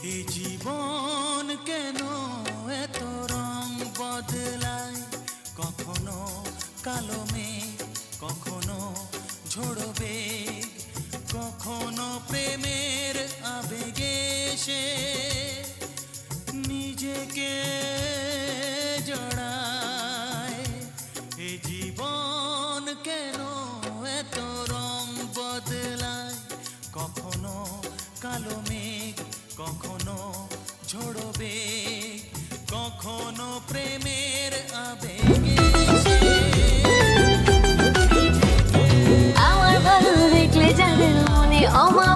এই জীবন কেন এত রং বদলায়, কখনো কালো মেঘ, কখনো ঝোড়ো বেগ, কখনো প্রেমের আবেগে সে নিজেকে জড়ায়। এই জীবন কেন এত রং বদলায়, কখনো কালো মেঘ, কখনো ঝোড়ো বেগ, কখনো প্রেমের আবেগে সে আমার ভালো দেখলে যাদের মনে অমা